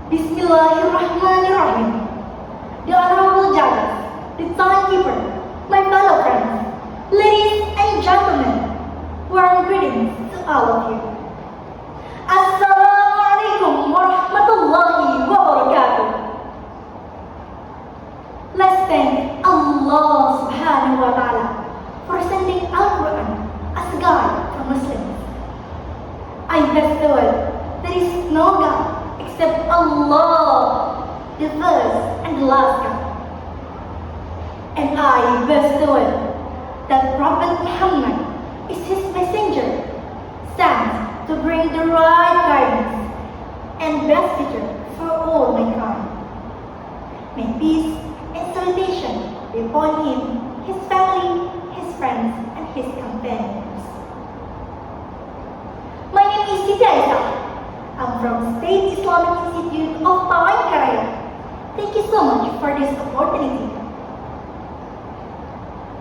Bismillahirrahmanirrahim. The Honorable Judges, the timekeeper, my fellow friends, ladies and gentlemen, warm greetings to all of you. Assalamualaikum warahmatullahi wabarakatuh. Let's thank Allah subhanahu wa ta'ala for sending Al-Quran as a guide for Muslims. I bestow there is no God except Allah, the first and the last God. And I bestow that Prophet Muhammad is his messenger, sent to bring the right guidance and best teacher for all mankind. May peace and salutation be upon him, his family, his friends, and his companions. My name is Siti Aisyah. I'm from State Islamic Institute of Palangkaraya. Thank you so much for this opportunity.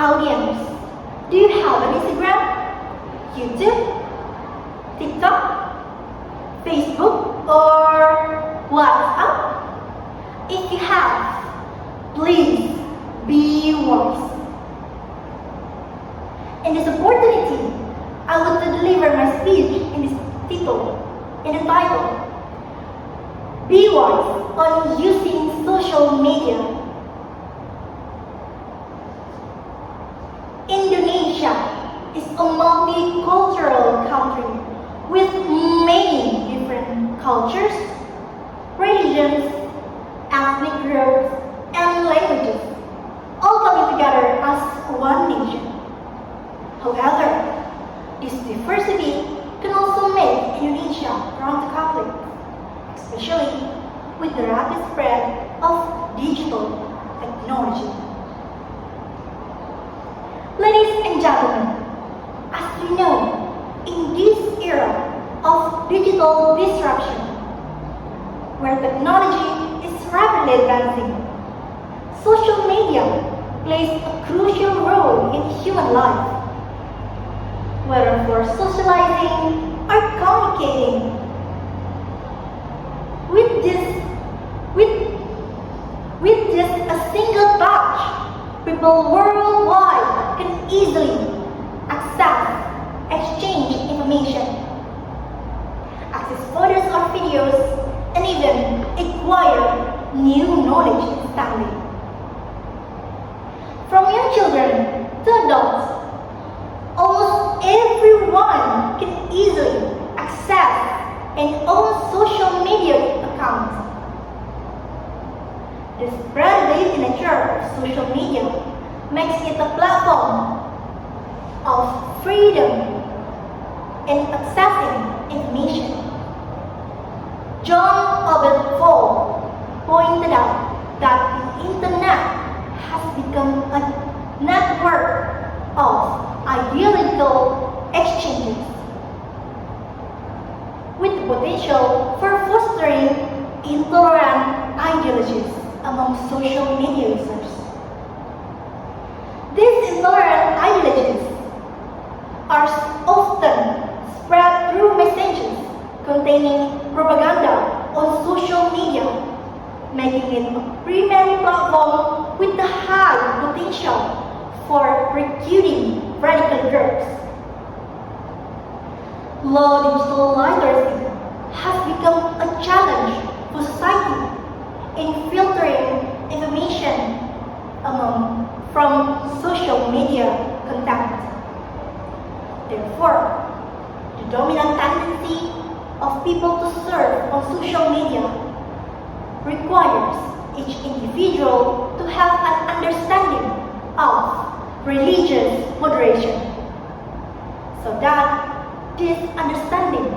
Audience, do you have an Instagram, YouTube, TikTok, Facebook, or WhatsApp? If you have, please be wise. In this opportunity, I want to deliver my speech in the title, Be Wise on Using Social Media. Indonesia is a multicultural country with many different cultures, religions, ethnic groups, and languages, all coming together as one nation. However, this diversity can also make Indonesia prone to conflict, especially with the rapid spread of digital technology. Ladies and gentlemen, as we know, in this era of digital disruption, where technology is rapidly advancing, social media plays a crucial role in human life. Whether for socializing or communicating. With just a single touch, people worldwide can easily access, exchange information, access photos or videos, and even acquire new knowledge instantly. From young children to adults, almost everyone can easily access and own social media accounts. The spread-based nature of social media makes it a platform of freedom in accessing information. John Obed Ford pointed out that the internet has become a network of ideological exchanges with the potential for fostering intolerant ideologies among social media users. These intolerant ideologies are often spread through messages containing propaganda on social media, making it a primary platform with the high potential for recruiting radical groups. Low digital literacy has become a challenge for society in filtering information from social media content. Therefore, the dominant tendency of people to surf on social media requires each individual to have an understanding of religious moderation, so that this understanding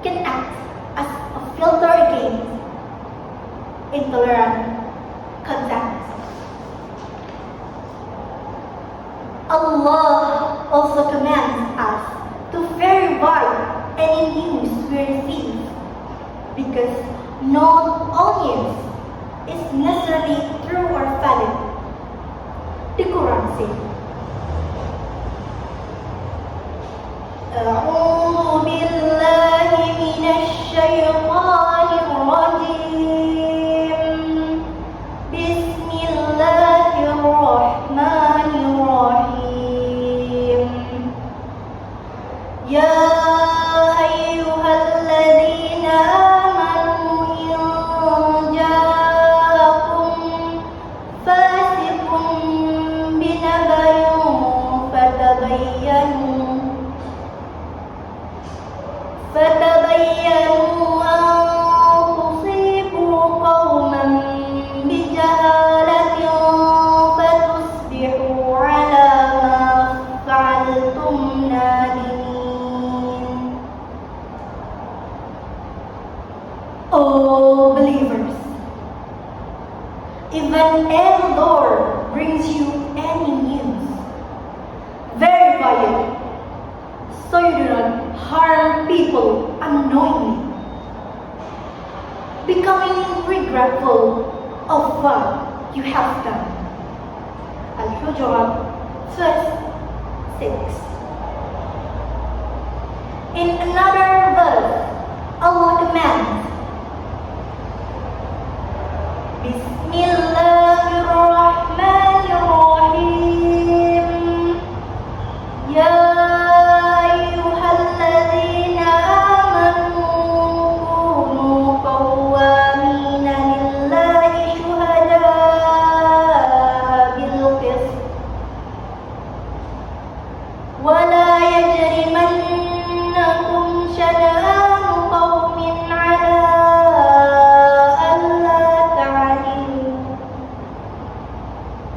can act as a filter against intolerant content. Allah also commands us to verify any news we receive, because not all news is necessarily true or valid. The Quran says, أعوذ بالله من الشيطان الرجيم يا أيها الذين آمنوا إن جاءكم فاسق بنبأ فتبينوا أن تصيبوا قوما بجهالة فتصبحوا على ما فعلتم نادمين. Oh believers, if an elder brings you any news, verify it, so you do not harm people unknowingly, becoming regretful of what you have done. Al-Hujurat, verse 6. In another verse, Allah commands, Bismillahirrahmanirrahim. Ya ayyuhalladzina amanu kunu qawwamina lillahi syuhada'a bil qist wa la yajrimannakum shana'anu qawmin 'ala alla ta'dilu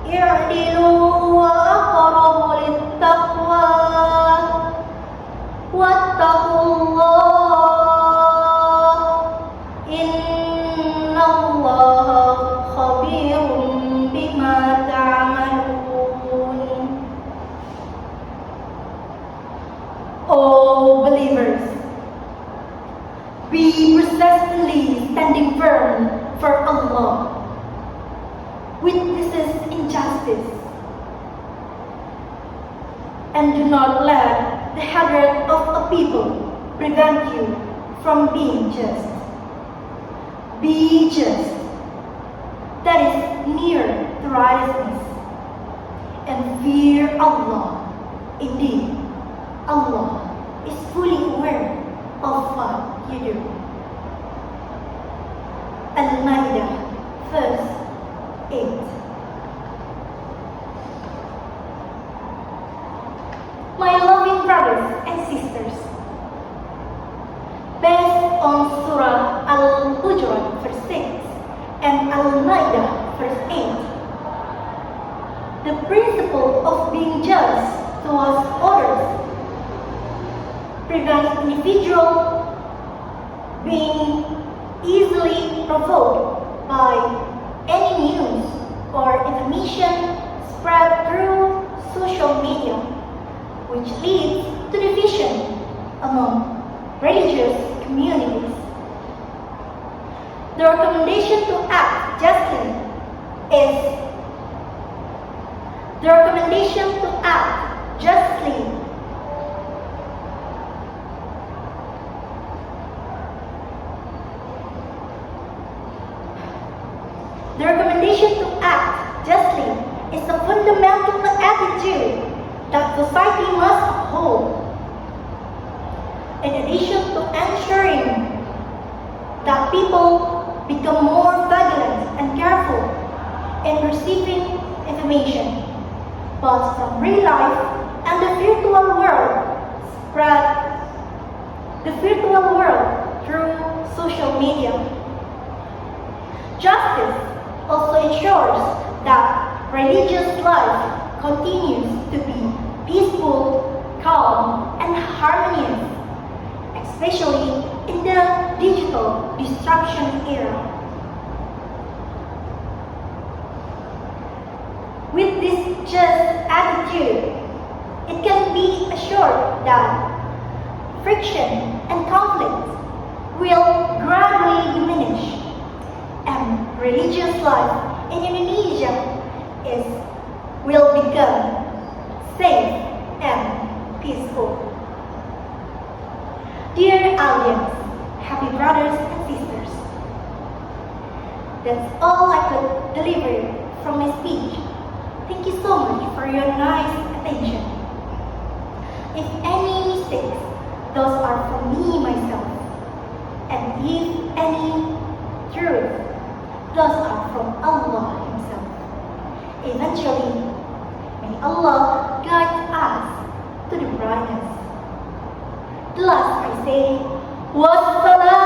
i'dilu wa aqrabu lit-taqwa wattaqullah innallaha khabirun bima ta'malun. Oh believers, be persistently standing firm for Allah, witnesses injustice, and do not let the hatred of a people prevent you from being just. Be just, that is near to righteousness, and fear Allah. Indeed, Allah is fully aware of what you do. Al-Ma'idah, verse 8. My loving brothers and sisters, based on Surah Al-Hujurat, verse 6, and Al-Ma'idah, verse 8, the principle of being just towards others prevents individuals being easily provoked by any news or information spread through social media, which leads to division among religious communities. The recommendation to act justly is the recommendation to act justly The recommendation to act justly is a fundamental attitude that society must hold. In addition to ensuring that people become more vigilant and careful in receiving information, both from real life and the virtual world, spread the virtual world through social media. Justice also ensures that religious life continues to be peaceful, calm, and harmonious, especially in the digital disruption era. With this just attitude, it can be assured that friction and conflict will gradually diminish, and religious life in Indonesia will become safe and peaceful. Dear audience, happy brothers and sisters, that's all I could deliver from my speech. Thank you so much for your nice attention. If any mistakes those are from me myself. And if any truth, those are from Allah Himself. Eventually, may Allah guide us to the brightness. The last I say, wassalam.